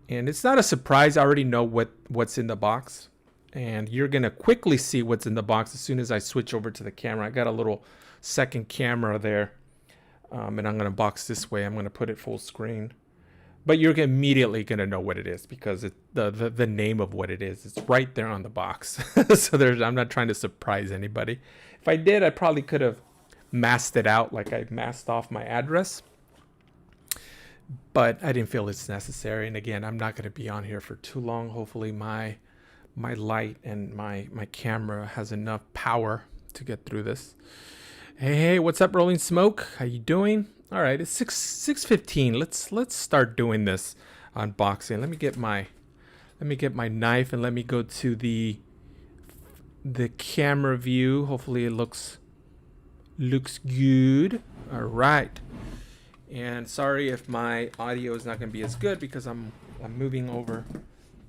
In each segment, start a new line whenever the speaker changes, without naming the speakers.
And it's not a surprise. I already know what's in the box. And you're going to quickly see what's in the box as soon as I switch over to the camera. I got a little second camera there. And I'm going to box this way. I'm going to put it full screen. But you're immediately going to know what it is because the name of what it is. It's right there on the box. So I'm not trying to surprise anybody. If I did, I probably could have masked it out like I masked off my address. But I didn't feel it's necessary. And again, I'm not going to be on here for too long. Hopefully my light and my camera has enough power to get through this. Hey, what's up, Rolling Smoke? How you doing? All right, it's 6:15. Let's start doing this unboxing. Let me get my knife and let me go to the camera view. Hopefully it looks good. All right. And sorry if my audio is not going to be as good because I'm moving over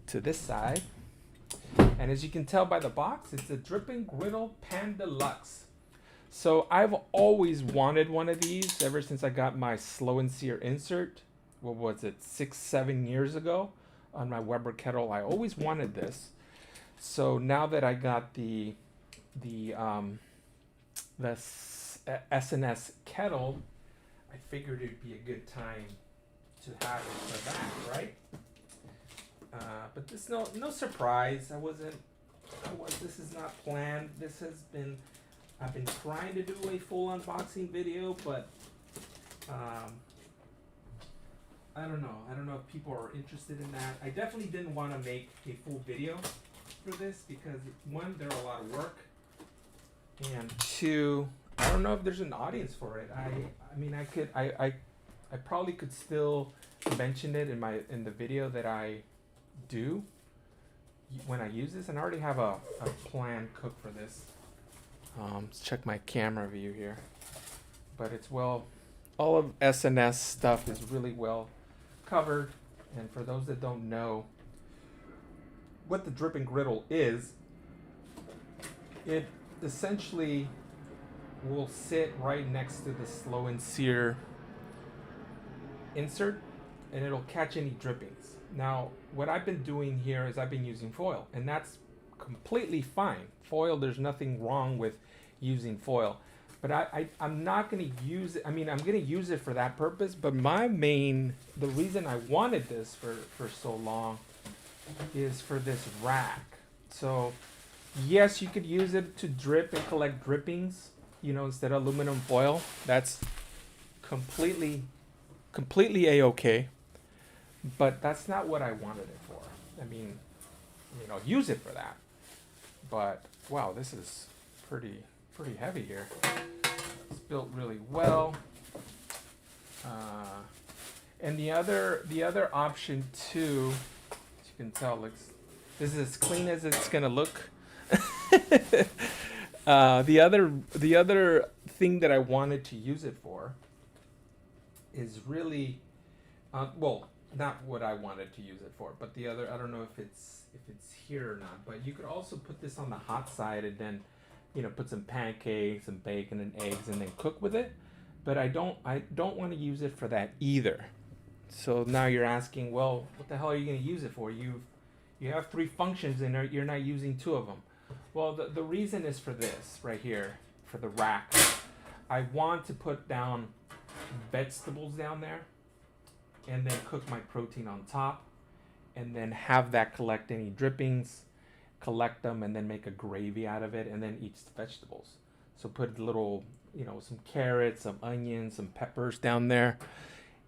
to this side. And as you can tell by the box, it's a dripping griddle pan deluxe. So I've always wanted one of these ever since I got my slow and sear insert. What was it, 6-7 years ago on my Weber kettle? I always wanted this. So now that I got the S&S kettle, I figured it'd be a good time to have it for that, right? But this no surprise. This is not planned. I've been trying to do a full unboxing video, but I don't know. I don't know if people are interested in that. I definitely didn't want to make a full video for this because one, they're a lot of work, and two, I don't know if there's an audience for it. I probably could still mention it in the video that I do when I use this, and I already have a plan cooked for this. Let's check my camera view here, but it's all of S&S stuff is really well covered. And for those that don't know what the dripping griddle is, it essentially will sit right next to the slow and sear insert, and it'll catch any drippings. Now, what I've been doing here is I've been using foil, and that's completely fine. Foil, there's nothing wrong with using foil, but I'm not going to use it. I mean, I'm going to use it for that purpose, but the reason I wanted this for so long is for this rack. So yes, you could use it to drip and collect drippings, instead of aluminum foil. That's completely a-okay, but that's not what I wanted it for. I mean, use it for that, but wow, this is pretty heavy here. It's built really well. And the other option too, as you can tell, this is as clean as it's gonna look. The other thing that I wanted to use it for is really, not what I wanted to use it for, but the other, I don't know if it's here or not, but you could also put this on the hot side and then, put some pancakes, some bacon and eggs, and then cook with it. But I don't want to use it for that either. So now you're asking, well, what the hell are you going to use it for? You have 3 functions and you're not using 2 of them. Well, the reason is for this right here, for the rack. I want to put down vegetables down there and then cook my protein on top and then have that collect any drippings, collect them, and then make a gravy out of it and then eat the vegetables. So put a little, some carrots, some onions, some peppers down there,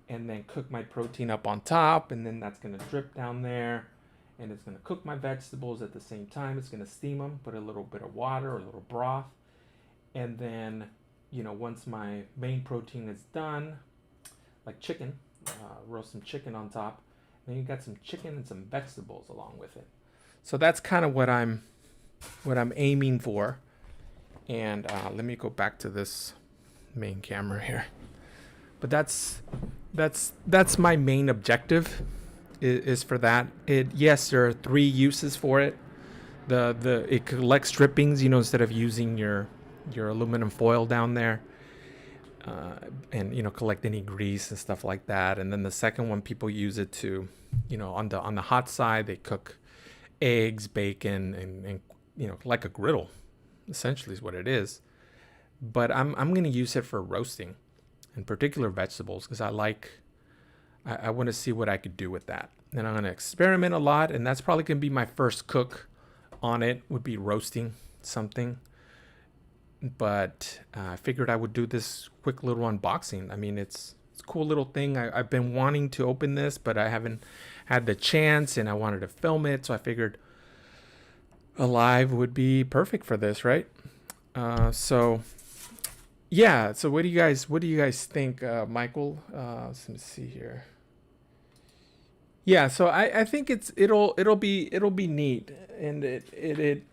and then cook my protein up on top, and then that's going to drip down there, and it's going to cook my vegetables at the same time. It's going to steam them, put a little bit of water or a little broth, and then, once my main protein is done, like chicken, roast some chicken on top, then you got some chicken and some vegetables along with it. So that's kind of what I'm aiming for. And let me go back to this main camera here. But that's my main objective is for that. Yes, there are 3 uses for it. It collects drippings, instead of using your aluminum foil down there. and collect any grease and stuff like that. And then the second one, people use it to, on the hot side, they cook eggs, bacon, and like a griddle, essentially is what it is. But I'm gonna use it for roasting, in particular vegetables, because I want to see what I could do with that. And I'm gonna experiment a lot, and that's probably gonna be my first cook on it, would be roasting something. But I figured I would do this quick little unboxing. I mean, it's a cool little thing. I've been wanting to open this, but I haven't had the chance, and I wanted to film it, so I figured a live would be perfect for this, right? So yeah. So what do you guys think, Michael? Let me see here. Yeah. So I think it'll be neat, and it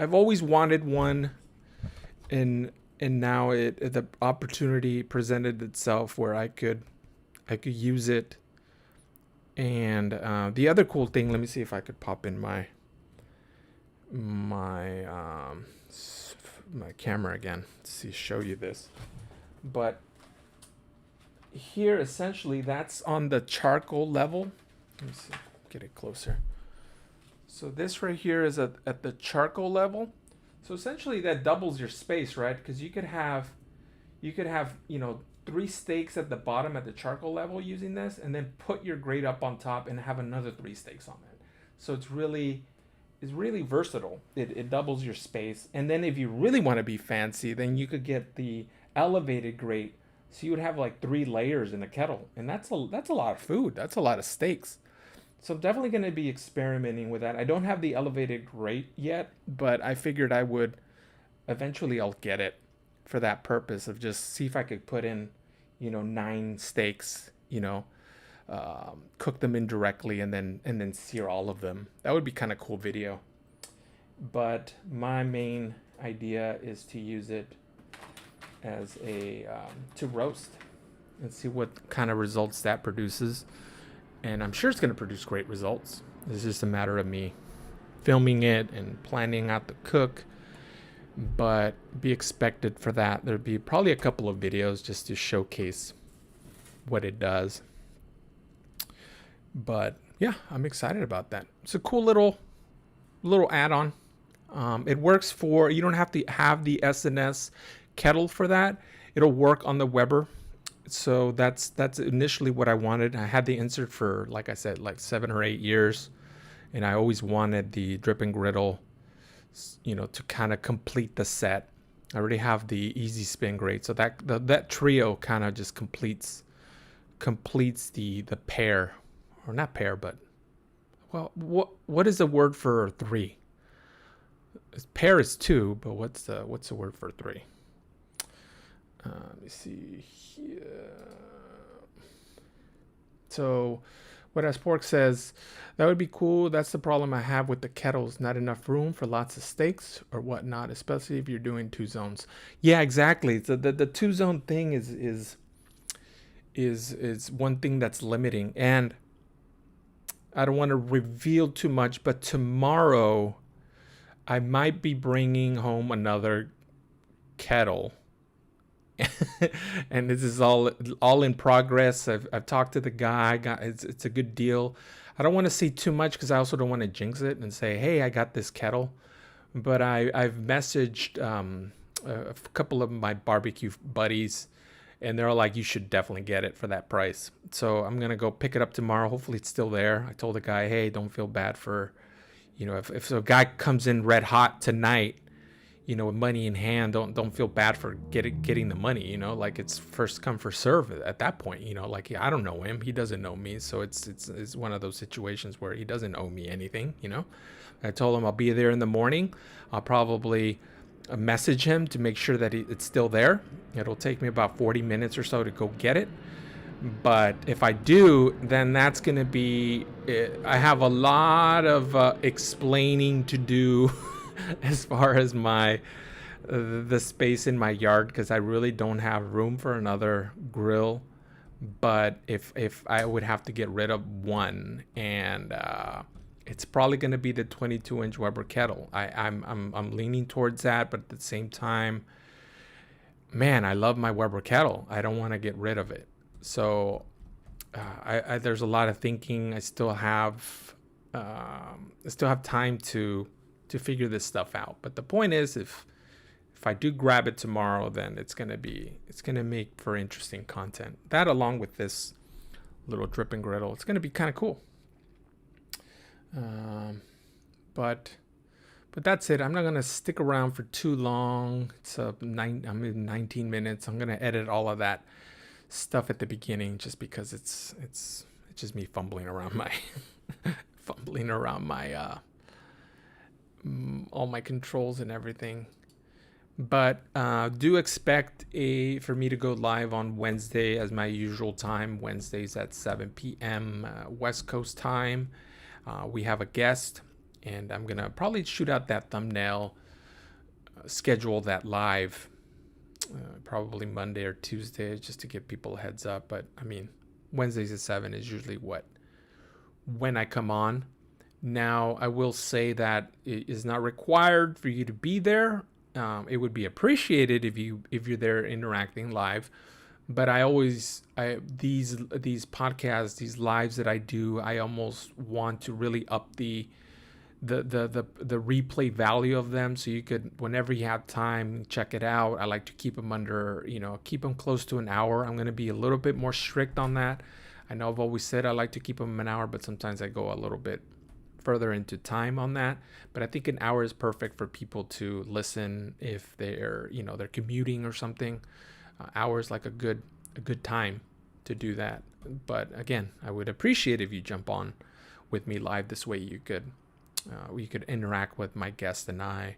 I've always wanted one. And now the opportunity presented itself where I could use it. And the other cool thing, let me see if I could pop in my camera again to show you this. But here, essentially, that's on the charcoal level. Let me see, get it closer. So this right here is at the charcoal level. So essentially that doubles your space, right? Because you could have 3 steaks at the bottom at the charcoal level using this, and then put your grate up on top and have another 3 steaks on it. So it's really versatile. It doubles your space. And then if you really want to be fancy, then you could get the elevated grate. So you would have like 3 layers in a kettle, and that's a lot of food. That's a lot of steaks. So I'm definitely going to be experimenting with that. I don't have the elevated grate yet, but I figured I would eventually. I'll get it for that purpose of just see if I could put in, 9 steaks, cook them indirectly and then sear all of them. That would be kind of cool video. But my main idea is to use it as to roast and see what kind of results that produces. And I'm sure it's going to produce great results. It's just a matter of me filming it and planning out the cook. But be expected for that. There'll be probably a couple of videos just to showcase what it does. But yeah, I'm excited about that. It's a cool little add-on. It works for, you don't have to have the SNS kettle for that. It'll work on the Weber. So that's initially what I wanted. I had the insert for, like I said, like 7 or 8 years, and I always wanted the drip and griddle, to kind of complete the set. I already have the easy spin grate, so that trio kind of just completes the pair, or not pair, but well, what is the word for 3? Pair is 2, but what's the word for 3? Let me see here. So, what as Pork says, that would be cool. That's the problem I have with the kettles. Not enough room for lots of steaks or whatnot, especially if you're doing 2 zones. Yeah, exactly. So the 2 zone thing is one thing that's limiting. And I don't want to reveal too much, but tomorrow I might be bringing home another kettle. And this is all in progress. I've talked to the guy. It's a good deal. I don't want to say too much because I also don't want to jinx it and say, hey, I got this kettle. But I've messaged a couple of my barbecue buddies, and they're like, you should definitely get it for that price. So I'm gonna go pick it up tomorrow. Hopefully it's still there. I told the guy, hey, don't feel bad for, if a guy comes in red hot tonight, with money in hand, don't feel bad for getting the money, like it's first come first serve at that point, like I don't know him, he doesn't know me, so it's one of those situations where he doesn't owe me anything. I told him I'll be there in the morning. I'll probably message him to make sure that it's still there. It'll take me about 40 minutes or so to go get it, but if I do, then that's gonna be it. I have a lot of explaining to do as far as the space in my yard, because I really don't have room for another grill. But if I would have to get rid of one, and it's probably going to be the 22-inch Weber kettle. I'm leaning towards that, but at the same time, man, I love my Weber kettle. I don't want to get rid of it. So there's a lot of thinking. I still have time to figure this stuff out. But the point is, if I do grab it tomorrow, then it's gonna make for interesting content. That along with this little drip and griddle, it's gonna be kind of cool. But that's it. I'm not gonna stick around for too long. I'm in 19 minutes. I'm gonna edit all of that stuff at the beginning just because it's just me fumbling around my all my controls and everything. But do expect for me to go live on Wednesday as my usual time. Wednesdays at 7 p.m. West Coast time. We have a guest, and I'm gonna probably shoot out that thumbnail, schedule that live, probably Monday or Tuesday, just to give people a heads up. But I mean, Wednesdays at 7 is usually when I come on. Now, I will say that it is not required for you to be there. It would be appreciated if you're there interacting live. But these podcasts, these lives that I do, I almost want to really up the replay value of them, so you could, whenever you have time, check it out. I like to keep them keep them close to an hour. I'm going to be a little bit more strict on that. I know I've always said I like to keep them an hour, but sometimes I go a little bit further into time on that. But I think an hour is perfect for people to listen if they're commuting or something. Hour is like a good time to do that. But again, I would appreciate if you jump on with me live. This way you could interact with my guest and I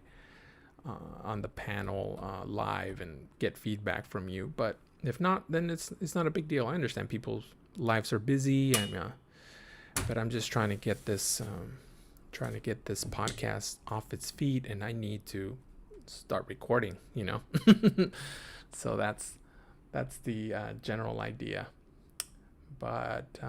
on the panel live and get feedback from you. But if not, then it's not a big deal. I understand people's lives are busy, and but I'm just trying to get this podcast off its feet, and I need to start recording. So that's the general idea. But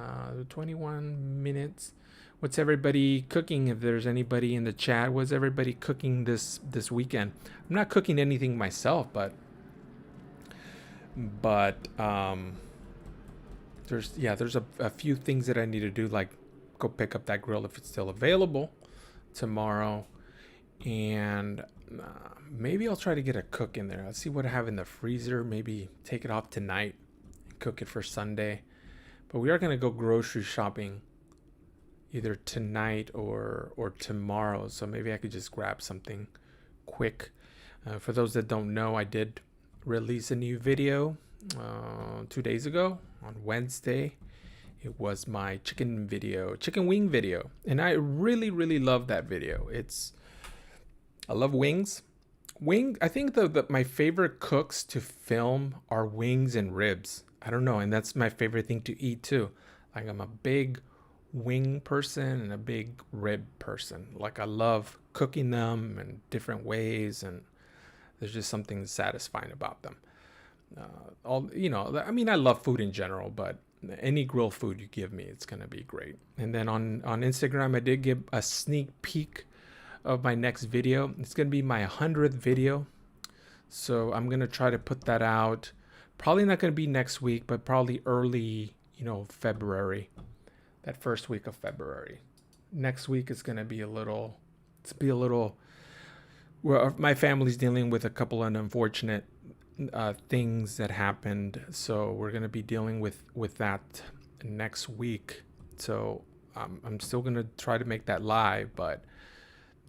21 minutes. What's everybody cooking? If there's anybody in the chat, what's everybody cooking this weekend? I'm not cooking anything myself, but there's a few things that I need to do, like go pick up that grill if it's still available tomorrow, and maybe I'll try to get a cook in there. I'll see what I have in the freezer. Maybe take it off tonight and cook it for Sunday. But we are going to go grocery shopping either tonight or tomorrow, so maybe I could just grab something quick. For those that don't know, I did release a new video 2 days ago on Wednesday. It was my chicken wing video, and I really, really love that video. I love wings. I think my favorite cooks to film are wings and ribs. I don't know, and that's my favorite thing to eat too. Like, I'm a big wing person and a big rib person. Like, I love cooking them in different ways, and there's just something satisfying about them. I love food in general, but any grilled food you give me, it's gonna be great. And then on Instagram, I did give a sneak peek of my next video. It's gonna be my 100th video, so I'm gonna try to put that out. Probably not gonna be next week, but probably early, February. That first week of February. Next week is gonna be a little. Well, my family's dealing with a couple of unfortunate things that happened, so we're gonna be dealing with that next week. So I'm still gonna try to make that live, but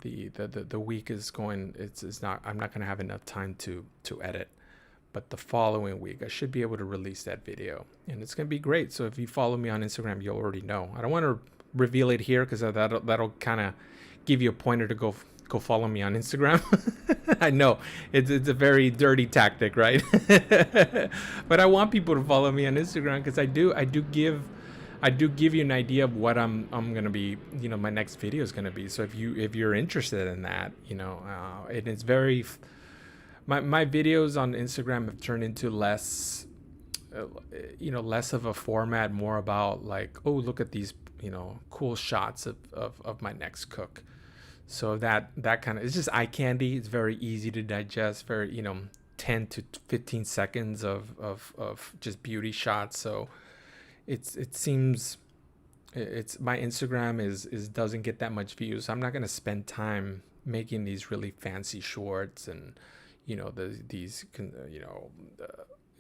the week is going. It's not. I'm not gonna have enough time to edit. But the following week, I should be able to release that video, and it's gonna be great. So if you follow me on Instagram, you'll already know. I don't want to reveal it here because that'll kind of give you a pointer to go follow me on Instagram. I know it's a very dirty tactic, right? But I want people to follow me on Instagram because I do give you an idea of what I'm gonna be. My next video is gonna be. So if you're interested in that, and it's very. My videos on Instagram have turned into less of a format, more about like, oh, look at these, cool shots of my next cook. So that kind of, it's just eye candy. It's very easy to digest, very, 10 to 15 seconds of just beauty shots. So it seems it's my Instagram is doesn't get that much views. So I'm not gonna spend time making these really fancy shorts and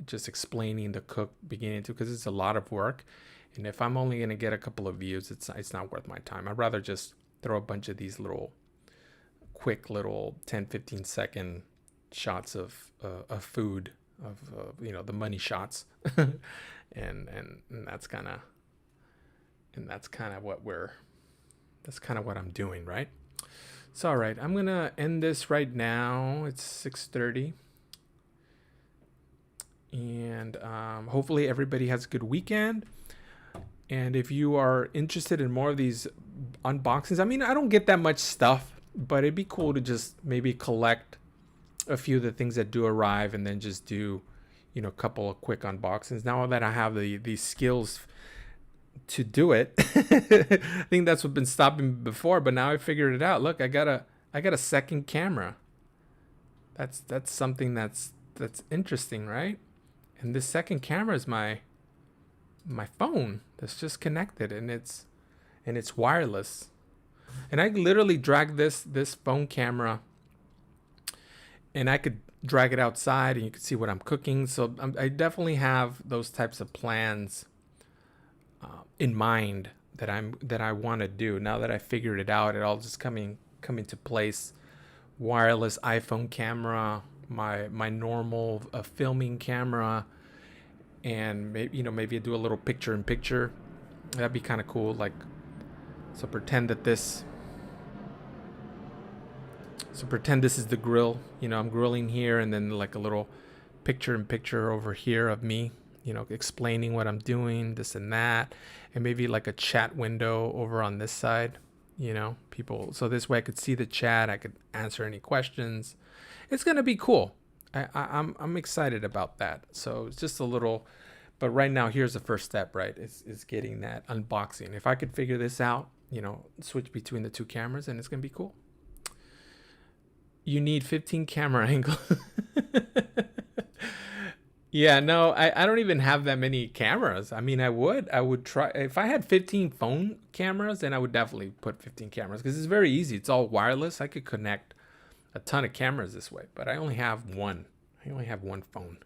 just explaining the cook beginning to, because it's a lot of work, and if I'm only gonna get a couple of views, it's not worth my time. I'd rather just throw a bunch of these little quick little 10-15 second shots of food, of the money shots. and that's kind of what I'm doing, right? So all right, I'm gonna end this right now. It's 6:30, and hopefully everybody has a good weekend. And if you are interested in more of these unboxings, I mean, I don't get that much stuff, but it'd be cool to just maybe collect a few of the things that do arrive, and then just do, a couple of quick unboxings. Now that I have these skills to do it, I think that's what's been stopping me before, but now I figured it out. Look, I got a second camera. That's something that's interesting, right? And this second camera is my phone that's just connected, and it's wireless. And I literally drag this phone camera, and I could drag it outside, and you can see what I'm cooking. So I definitely have those types of plans in mind that I want to do. Now that I figured it out, it all just come into place. Wireless iPhone camera, my normal filming camera, and maybe I do a little picture in picture. That'd be kind of cool. Like, so pretend this is the grill. I'm grilling here, and then like a little picture in picture over here of me, explaining what I'm doing, this and that, and maybe like a chat window over on this side, people. So this way I could see the chat, I could answer any questions. It's gonna be cool. I'm excited about that. So it's just a little, but right now here's the first step, right? Is getting that unboxing. If I could figure this out, switch between the two cameras, and it's gonna be cool. You need 15 camera angles. Yeah, no, I don't even have that many cameras. I mean, I would try. If I had 15 phone cameras, then I would definitely put 15 cameras, because it's very easy. It's all wireless. I could connect a ton of cameras this way, but I only have one. I only have one phone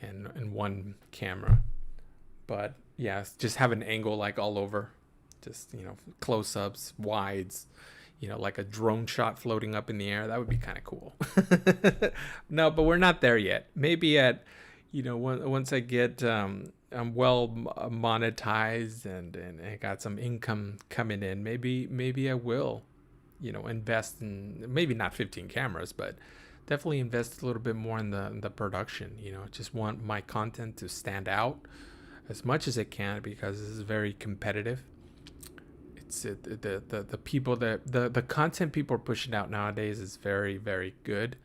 and one camera. But yeah, just have an angle like all over. Just, close-ups, wides, like a drone shot floating up in the air. That would be kind of cool. No, but we're not there yet. Maybe at, once I get I'm well monetized and I got some income coming in, maybe I will, invest in, maybe not 15 cameras, but definitely invest a little bit more in the production. Just want my content to stand out as much as it can, because this is very competitive. It's the people the content people are pushing out nowadays is very, very good,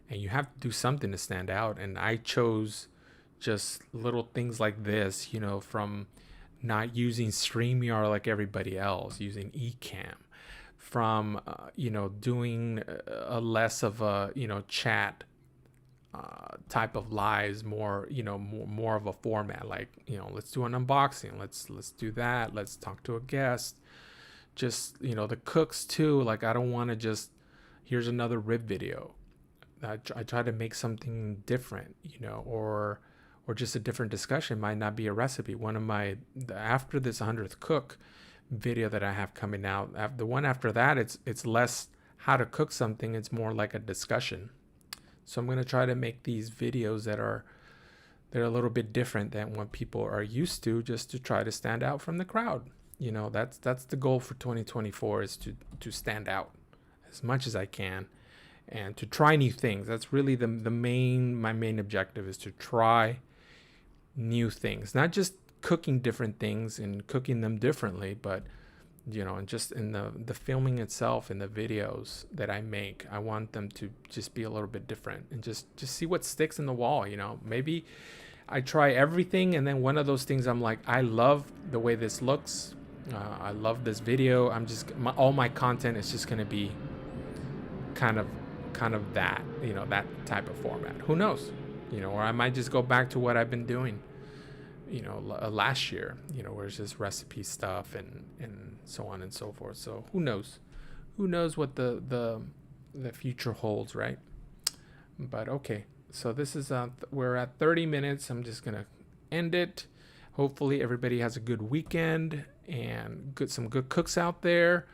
and you have to do something to stand out. And I chose just little things like this, from not using StreamYard like everybody else, using Ecamm, from doing a less of a chat type of lives, more more of a format, like let's do an unboxing, let's do that, let's talk to a guest. Just the cooks too, like I don't want to just, here's another rib video. I try to make something different, or just a different discussion. Might not be a recipe. One of my, after this 100th cook video that I have coming out, the one after that, it's less how to cook something, it's more like a discussion. So I'm going to try to make these videos they're a little bit different than what people are used to, just to try to stand out from the crowd. That's the goal for 2024, is to stand out as much as I can, and to try new things. That's really my main objective, is to try new things, not just cooking different things and cooking them differently, but and just in the filming itself, and the videos that I make, I want them to just be a little bit different, and just see what sticks in the wall. Maybe I try everything, and then one of those things I'm like, I love the way this looks, I love this video, all my content is just going to be kind of kind of that, that type of format. Who knows? Or I might just go back to what I've been doing, last year, where it's just recipe stuff and so on and so forth. So who knows? Who knows what the future holds, right? But okay, so this is we're at 30 minutes. I'm just gonna end it. Hopefully everybody has a good weekend and some good cooks out there.